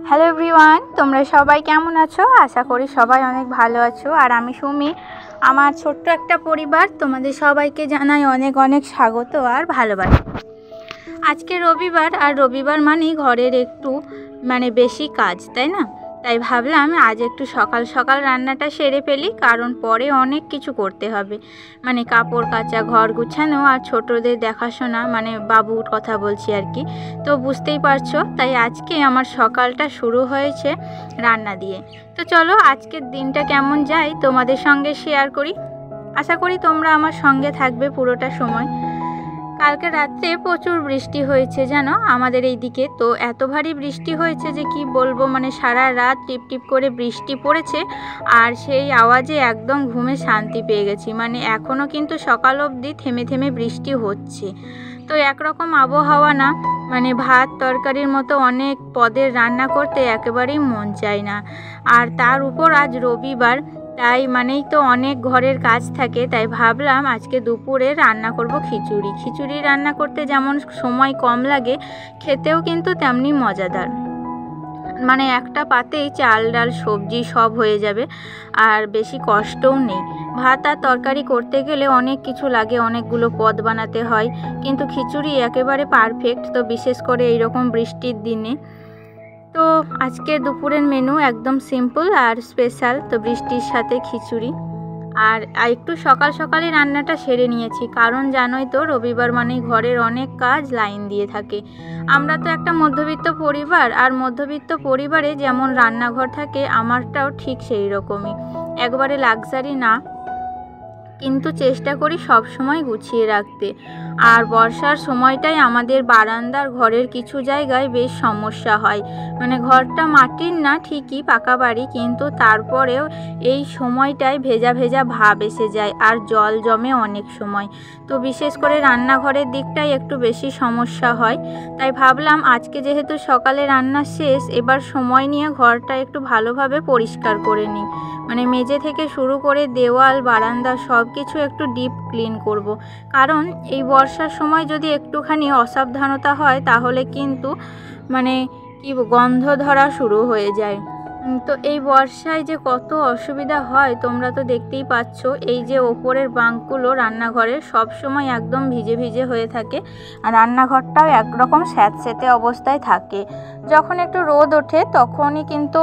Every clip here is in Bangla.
হ্যালো এভরিওয়ান, তোমরা সবাই কেমন আছো? আশা করি সবাই অনেক ভালো আছো। আর আমি সুমি, আমার ছোট্ট একটা পরিবার, তোমাদের সবাইকে জানাই অনেক অনেক স্বাগত আর ভালোবাসা। আজকে রবিবার, আর রবিবার মানেই ঘরের একটু বেশি কাজ, তাই না? তাই ভাবলাম আজ একটু সকাল সকাল রান্নাটা সেরে ফেলি, কারণ পরে অনেক কিছু করতে হবে। কাপড় কাচা, ঘর গুছানো আর ছোটদের দেখাশোনা, বাবুর কথা বলছি আর কি। তো বুঝতেই পারছো, তাই আজকে আমার সকালটা শুরু হয়েছে রান্না দিয়ে। তো চলো আজকের দিনটা কেমন যায় তোমাদের সঙ্গে শেয়ার করি। আশা করি তোমরা আমার সঙ্গে থাকবে পুরোটা সময়। কালকে রাত্রে প্রচুর বৃষ্টি হয়েছে জানো আমাদের এই দিকে। তো এত ভারী বৃষ্টি হয়েছে যে কি বলবো, সারা রাত টিপ টিপ করে বৃষ্টি পড়েছে। আর সেই আওয়াজে একদম ঘুমে শান্তি পেয়ে গেছি। এখনও কিন্তু সকাল অবধি থেমে থেমে বৃষ্টি হচ্ছে। তো একরকম আবহাওয়া না, ভাত তরকারির মতো অনেক পদের রান্না করতে একেবারেই মন চায় না। আর তার উপর আজ রবিবার, তাই তো অনেক ঘরের কাজ থাকে। তাই ভাবলাম আজকে দুপুরে রান্না করব খিচুড়ি। খিচুড়ি রান্না করতে যেমন সময় কম লাগে, খেতেও কিন্তু তেমনি মজাদার। একটা পাতেই চাল ডাল সবজি সব হয়ে যাবে, আর বেশি কষ্টও নেই। ভাত আর তরকারি করতে গেলে অনেক কিছু লাগে, অনেকগুলো পদ বানাতে হয়, কিন্তু খিচুড়ি একেবারে পারফেক্ট। তো বিশেষ করে এইরকম বৃষ্টির দিনে। তো আজকে দুপুরের মেনু একদম সিম্পল আর স্পেশাল। তো বৃষ্টির সাথে খিচুড়ি। আর একটু সকাল সকালই রান্নাটা সেরে নিয়েছি, কারণ জানোই তো রবিবার মানেই ঘরের অনেক কাজ লাইন দিয়ে থাকে। আমরা তো একটা মধ্যবিত্ত পরিবার, আর মধ্যবিত্ত পরিবারে যেমন রান্নাঘর থাকে, আমারটাও ঠিক সেই রকমই। একবারে লাক্সারি না, কিন্তু চেষ্টা করি সব সময় গুছিয়ে রাখতে। আর বর্ষার সময়টাই আমাদের বারান্দার ঘরের কিছু জায়গায় বেশ সমস্যা হয়। ঘরটা মাটির না ঠিকই, পাকা বাড়ি, কিন্তু তারপরেও এই সময়টায় ভেজা ভেজা ভাব এসে যায় আর জল জমে অনেক সময়। তো বিশেষ করে রান্নাঘরের দিকটাই একটু বেশি সমস্যা হয়। তাই ভাবলাম আজকে যেহেতু সকালে রান্না শেষ, এবার সময় নিয়ে ঘরটা একটু ভালোভাবে পরিষ্কার করে নিই। মেঝে থেকে শুরু করে দেওয়াল, বারান্দা সব কিছু একটু ডিপ ক্লিন করব। কারণ এই বর্ষার সময় যদি একটুখানি অসাবধানতা হয়, তাহলে কিন্তু গন্ধ ধরা শুরু হয়ে যায়। তো এই বর্ষায় যে কত অসুবিধা হয় তোমরা তো দেখতেই পাচ্ছ। এই যে ওপরের বাঁকগুলো রান্নাঘরের সব সময় একদম ভিজে ভিজে হয়ে থাকে, আর রান্নাঘরটাও একরকম স্যাঁতসেঁতে অবস্থায় থাকে। যখন একটু রোদ ওঠে তখনই কিন্তু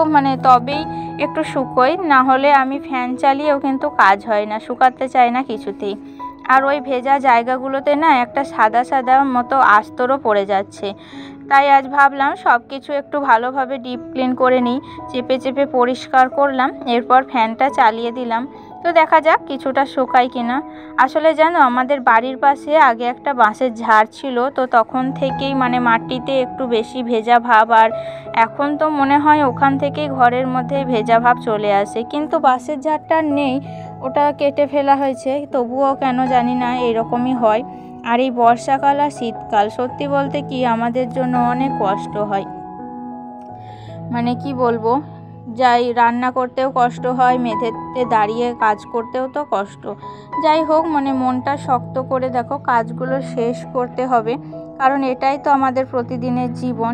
তবেই একটু শুকোয়, না হলে আমি ফ্যান চালিয়েও কিন্তু কাজ হয় না, শুকাতে চাই না কিছুতেই। আর ওই ভেজা জায়গাগুলোতে না একটা সাদা সাদা মতো আস্তরও পড়ে যাচ্ছে। তাই আজ ভাবলাম সব কিছু একটু ভালোভাবে ডিপ ক্লিন করে নিই। চেপে চেপে পরিষ্কার করলাম, এরপর ফ্যানটা চালিয়ে দিলাম। তো দেখা যাক কিছুটা শুকায় কিনা। আসলে জানো, আমাদের বাড়ির পাশে আগে একটা বাঁশের ঝাড় ছিল, তো তখন থেকেই মাটিতে একটু বেশি ভেজা ভাব। আর এখন তো মনে হয় ওখান থেকেই ঘরের মধ্যে ভেজা ভাব চলে আসে, কিন্তু বাঁশের ঝাড়টা নেই, ওটা কেটে ফেলা হয়েছে। তবুও কেন জানি না এরকমই হয়। আর এই বর্ষাকাল আর শীতকাল সত্যি বলতে কি আমাদের জন্য অনেক কষ্ট হয়। কি বলবো, যাই রান্না করতেও কষ্ট হয়, মেঝেতে দাঁড়িয়ে কাজ করতেও তো কষ্ট। যাই হোক, মনটা শক্ত করে দেখো, কাজগুলো শেষ করতে হবে, কারণ এটাই তো আমাদের প্রতিদিনের জীবন।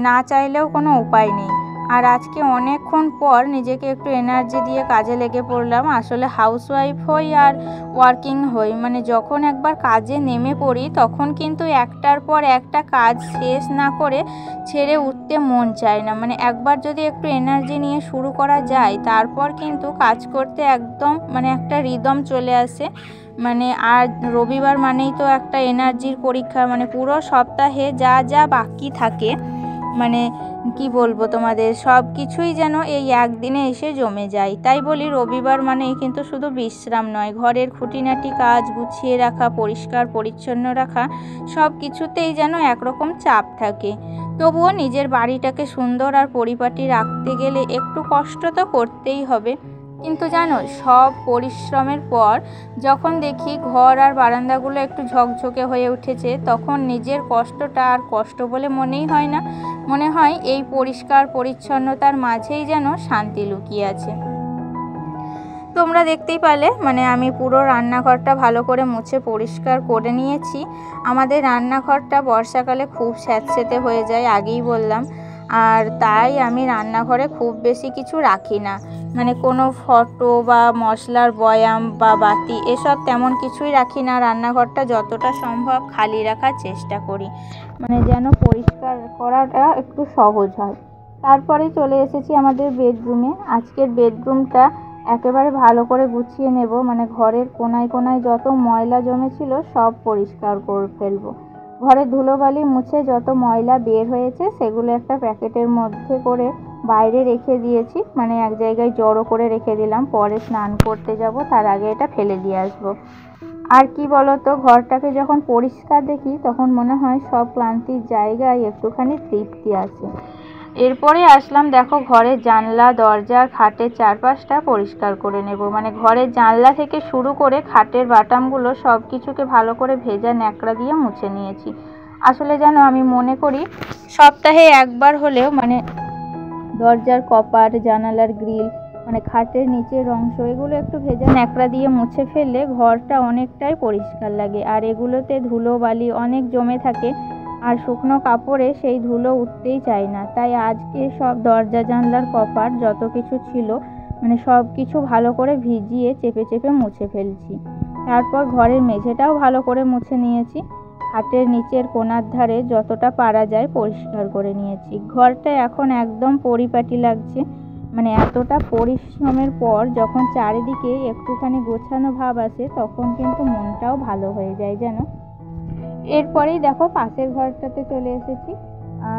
না চাইলেও কোনো উপায় নেই। আর আজকে অনেকক্ষণ পর নিজেকে একটু এনার্জি দিয়ে কাজে লেগে পড়লাম। আসলে হাউসওয়াইফ হই আর ওয়ার্কিং হই, যখন একবার কাজে নেমে পড়ি তখন কিন্তু একটার পর একটা কাজ শেষ না করে ছেড়ে উঠতে মন চায় না। একবার যদি একটু এনার্জি নিয়ে শুরু করা যায়, তারপর কিন্তু কাজ করতে একদম একটা রিদম চলে আসে। আর রবিবার মানেই তো একটা এনার্জির পরীক্ষা। পুরো সপ্তাহে যা যা বাকি থাকে, কি বলবো তোমাদের, সব কিছুই যেন এই একদিনে এসে জমে যায়। তাই বলি রবিবার মানেই কিন্তু শুধু বিশ্রাম নয়, ঘরের খুঁটিনাটি কাজ গুছিয়ে রাখা, পরিষ্কার পরিচ্ছন্ন রাখা, সব কিছুতেই যেন একরকম চাপ থাকে। তবুও নিজের বাড়িটাকে সুন্দর আর পরিপাটি রাখতে গেলে একটু কষ্ট তো করতেই হবে। কিন্তু জানো, সব পরিশ্রমের পর যখন দেখি ঘর আর বারান্দাগুলো একটু ঝকঝকে হয়ে উঠেছে, তখন নিজের কষ্টটা আর কষ্ট বলে মনেই হয় না। মনে হয় এই পরিষ্কার পরিচ্ছন্নতার মাঝেই যেন শান্তি লুকিয়ে আছে। তোমরা দেখতেই পেলে আমি পুরো রান্নাঘরটা ভালো করে মুছে পরিষ্কার করে নিয়েছি। আমাদের রান্নাঘরটা বর্ষাকালে খুব স্যাঁতসেঁতে হয়ে যায়, আগেই বললাম। আর তাই আমি রান্নাঘরে খুব বেশি কিছু রাখি না, মানে কোনো ফটো বা মশলার বয়াম বা বাটি এসব তেমন কিছুই রাখি না। রান্নাঘরটা যতটা সম্ভব খালি রাখার চেষ্টা করি, মানে যেন পরিষ্কার করাটা একটু সহজ হয়। তারপরে চলে এসেছি আমাদের বেডরুমে। আজকের বেডরুমটা একেবারে ভালো করে গুছিয়ে নেব, মানে ঘরের কোনায় কোনায় যত ময়লা জমেছিল সব পরিষ্কার করে ফেলবো। ঘরে ধুলোবালি মুছে যত ময়লা বের হয়েছে সেগুলো একটা প্যাকেটের মধ্যে করে বাইরে রেখে দিয়েছি, মানে এক জায়গায় জড়ো করে রেখে দিলাম। পরে স্নান করতে যাব তার আগে এটা ফেলে দিয়ে আসবো। আর কি বলতো, ঘরটাকে যখন পরিষ্কার দেখি তখন মনে হয় সব ক্লান্তির জায়গায় একটুখানি তৃপ্তি আছে। এরপরে আসলাম, দেখো ঘরের জানলা দরজা খাটের চারপাশটা পরিষ্কার করে নেব। মানে ঘরের জানলা থেকে শুরু করে খাটের বাটামগুলো সব কিছুকে ভালো করে ভেজা ন্যাকড়া দিয়ে মুছে নিয়েছি। আসলে জানো, আমি মনে করি সপ্তাহে একবার হলেও মানে দরজার কপাট, জানালার গ্রিল, মানে খাটের নিচের অংশ এগুলো একটু ভেজা ন্যাকড়া দিয়ে মুছে ফেললে ঘরটা অনেকটাই পরিষ্কার লাগে। আর এগুলোতে ধুলো বালি অনেক জমে থাকে, আর শুকনো কাপড়ে সেই ধুলো উঠতেই চায় না। তাই আজকে সব দরজা জানলার কপাট যত কিছু ছিল মানে সব কিছু ভালো করে ভিজিয়ে চেপে চেপে মুছে ফেলছি। তারপর ঘরের মেঝেটাও ভালো করে মুছে নিয়েছি। খাটের নিচের কোণার ধারে যতটা পারা যায় পরিষ্কার করে নিয়েছি। ঘরটা এখন একদম পরিপাটি লাগছে, মানে এতটা পরিশ্রমের পর যখন চারিদিকে একটুখানি গোছানো ভাব আসে তখন কিন্তু মনটাও ভালো হয়ে যায় যেন। এরপরেই দেখো পাশের ঘরটাতে চলে এসেছি,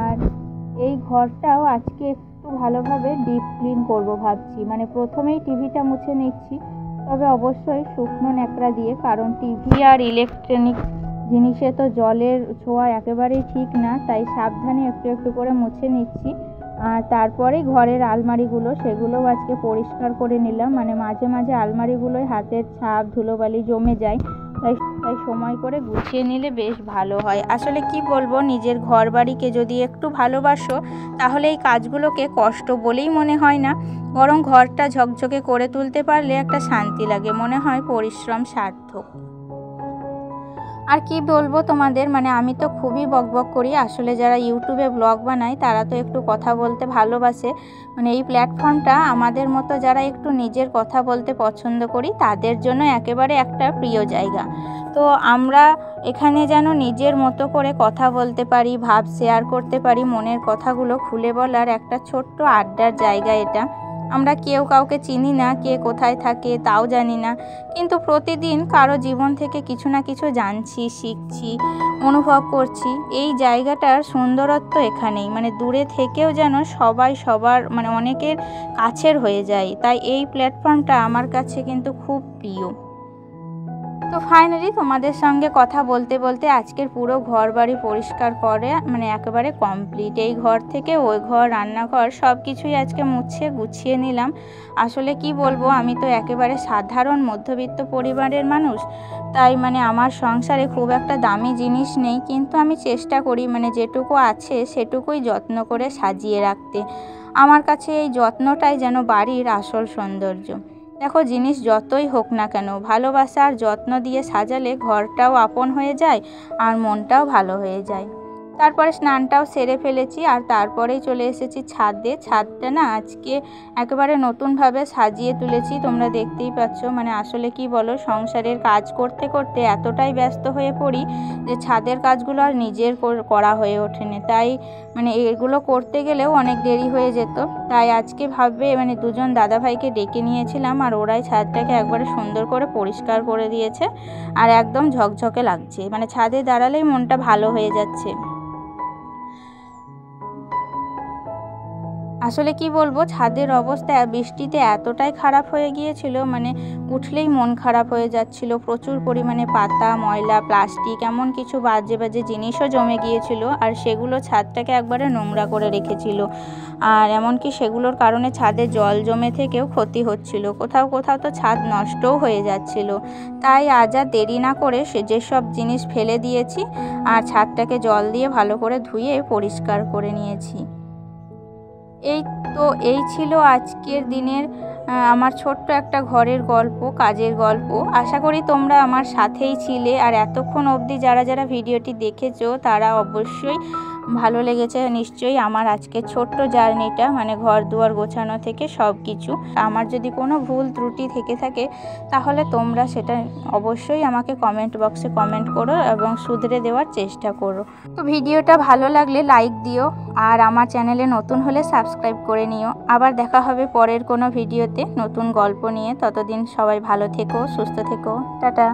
আর এই ঘরটাও আজকে একটু ভালোভাবে ডিপ ক্লিন করব ভাবছি। মানে প্রথমেই টিভিটা মুছে নিচ্ছি, তবে অবশ্যই শুকনো ন্যাকড়া দিয়ে, কারণ টিভি আর ইলেকট্রনিক জিনিসে তো জলের ছোঁয়া একেবারেই ঠিক না, তাই সাবধানে একটু একটু করে মুছে নিচ্ছি। আর তারপরে ঘরের আলমারিগুলো সেগুলোও আজকে পরিষ্কার করে নিলাম। মানে মাঝে মাঝে আলমারিগুলোয় হাতের ছাপ ধুলোবালি জমে যায়, তাই সময় করে গুছিয়ে নিলে বেশ ভালো হয়। আসলে কি বলবো, নিজের ঘর বাড়িকে যদি একটু ভালোবাসো তাহলে এই কাজগুলোকে কষ্ট বলেই মনে হয় না, বরং ঘরটা ঝকঝকে করে তুলতে পারলে একটা শান্তি লাগে, মনে হয় পরিশ্রম সার্থক। আর কি বলবো তোমাদের, মানে আমি তো খুবই বকবক করি। আসলে যারা ইউটিউবে ব্লগ বানায় তারা তো একটু কথা বলতে ভালোবাসে, মানে এই প্ল্যাটফর্মটা আমাদের মতো যারা একটু নিজের কথা বলতে পছন্দ করি তাদের জন্য একেবারে একটা প্রিয় জায়গা। তো আমরা এখানে যেন নিজের মতো করে কথা বলতে পারি, ভাব শেয়ার করতে পারি, মনের কথাগুলো খুলে বলার একটা ছোট্ট আড্ডার জায়গা এটা। আমরা কেউ কাউকে চিনি না, কে কোথায় থাকে তাও জানি না, কিন্তু প্রতিদিন কারো জীবন থেকে কিছু না কিছু জানছি, শিখছি, অনুভব করছি। এই জায়গাটার সুন্দরত্ব এখানেই, মানে দূরে থেকেও যেন সবাই সবার মানে অনেকের কাছের হয়ে যায়। তাই এই প্ল্যাটফর্মটা আমার কাছে কিন্তু খুব প্রিয়। তো ফাইনালি তোমাদের সঙ্গে কথা বলতে বলতে আজকের পুরো ঘর বাড়ি পরিষ্কার করে মানে একেবারে কমপ্লিট। এই ঘর থেকে ওই ঘর, রান্নাঘর সব কিছুই আজকে মুছে গুছিয়ে নিলাম। আসলে কি বলবো, আমি তো একেবারে সাধারণ মধ্যবিত্ত পরিবারের মানুষ, তাই মানে আমার সংসারে খুব একটা দামি জিনিস নেই, কিন্তু আমি চেষ্টা করি মানে যেটুকু আছে সেটুকুই যত্ন করে সাজিয়ে রাখতে। আমার কাছে এই যত্নটাই যেন বাড়ির আসল সৌন্দর্য। দেখো, জিনিস যতই হোক না কেন ভালোবাসা আর যত্ন দিয়ে সাজালে ঘরটাও আপন হয়ে যায় আর মনটাও ভালো হয়ে যায়। তারপরে স্নানটাও সেরে ফেলেছি, আর তারপরেই চলে এসেছি ছাদে। ছাদটা না আজকে একেবারে নতুনভাবে সাজিয়ে তুলেছি, তোমরা দেখতেই পাচ্ছ। মানে আসলে কি বলো, সংসারের কাজ করতে করতে এতটাই ব্যস্ত হয়ে পড়ি যে ছাদের কাজগুলো আর নিজের করা হয়ে ওঠেনি। তাই মানে এগুলো করতে গেলেও অনেক দেরি হয়ে যেত। তাই আজকে ভাবে মানে দুজন দাদাভাইকে ডেকে নিয়েছিলাম, আর ওরাই ছাদটাকে একবারে সুন্দর করে পরিষ্কার করে দিয়েছে, আর একদম ঝকঝকে লাগছে। মানে ছাদে দাঁড়ালেই মনটা ভালো হয়ে যাচ্ছে। আসলে কি বলবো, ছাদের অবস্থা বৃষ্টিতে এতটাই খারাপ হয়ে গিয়েছিল, মানে উঠলেই মন খারাপ হয়ে যাচ্ছিল। প্রচুর পরিমাণে পাতা, ময়লা, প্লাস্টিক, এমন কিছু বাজে বাজে জিনিসও জমে গিয়েছিল, আর সেগুলো ছাদটাকে একবারে নোংরা করে রেখেছিল। আর এমনকি সেগুলোর কারণে ছাদে জল জমে থেকেও ক্ষতি হচ্ছিল, কোথাও কোথাও তো ছাদ নষ্টও হয়ে যাচ্ছিল। তাই আজ আর দেরি না করে যেসব জিনিস ফেলে দিয়েছি আর ছাদটাকে জল দিয়ে ভালো করে ধুয়ে পরিষ্কার করে নিয়েছি। এই ছিল আজকের দিনের আমার ছোট্ট একটা ঘরের গল্প, কাজের গল্প। আশা করি তোমরা আমার সাথেই ছিলে, আর এতক্ষণ অবধি যারা যারা ভিডিওটি দেখেছো তারা অবশ্যই ভালো লেগেছে নিশ্চয়ই আমার আজকের ছোট্ট জার্নিটা, মানে ঘর দুয়ার গোছানো থেকে সব কিছু। আমার যদি কোনো ভুল ত্রুটি থেকে থাকে তাহলে তোমরা সেটা অবশ্যই আমাকে কমেন্ট বক্সে কমেন্ট করো এবং শুধরে দেওয়ার চেষ্টা করো। তো ভিডিওটা ভালো লাগলে লাইক দিও, আর আমার চ্যানেলে নতুন হলে সাবস্ক্রাইব করে নিও। আবার দেখা হবে পরের কোনো ভিডিওতে নতুন গল্প নিয়ে। ততদিন সবাই ভালো থেকো, সুস্থ থেকো, টাটা।